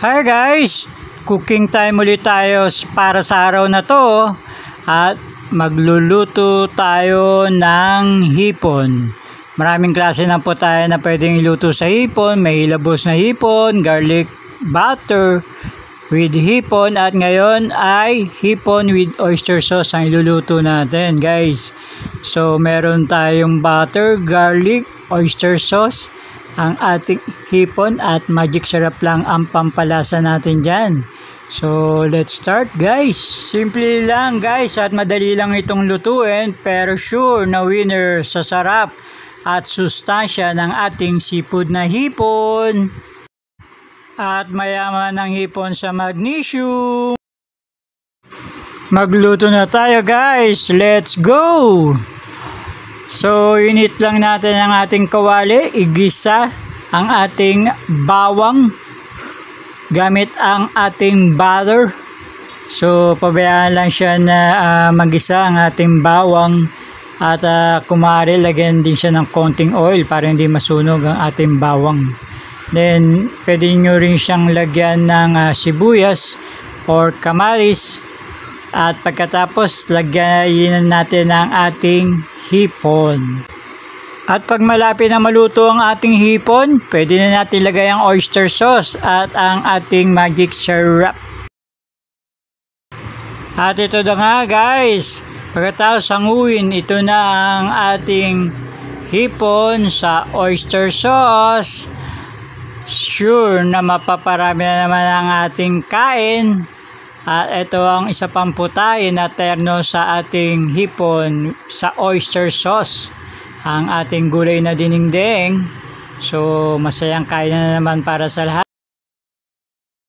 Hi guys! Cooking time ulit tayo para sa araw na to at magluluto tayo ng hipon. Maraming klase na po tayo na pwedeng iluto sa hipon. May hilabos na hipon, garlic butter with hipon, at ngayon ay hipon with oyster sauce ang iluluto natin guys. So meron tayong butter, garlic, oyster sauce, ang ating hipon, at magic syrup lang ang pampalasa natin dyan. So let's start guys. Simple lang guys at madali lang itong lutuin, pero sure na winner sa sarap at sustansya ng ating seafood na hipon. At mayaman ang hipon sa magnesium. Magluto na tayo guys. Let's go! So, init lang natin ang ating kawali, igisa ang ating bawang gamit ang ating butter. So, pabayaan lang siya na magisa ang ating bawang, at kumari lagyan din siya ng konting oil para hindi masunog ang ating bawang. Then, pwede nyo rin siyang lagyan ng sibuyas or kamaris, at pagkatapos lagyan natin ang ating hipon. At pag malapit na maluto ang ating hipon, pwede na natin lagay ang oyster sauce at ang ating magic syrup. At ito na nga guys, pagkatapos hanguin, ito na ang ating hipon sa oyster sauce. Sure na mapaparami na naman ang ating kain. At ito ang isa pang putahe na terno sa ating hipon sa oyster sauce, ang ating gulay na dinengdeng. So masayang kain na naman para sa lahat.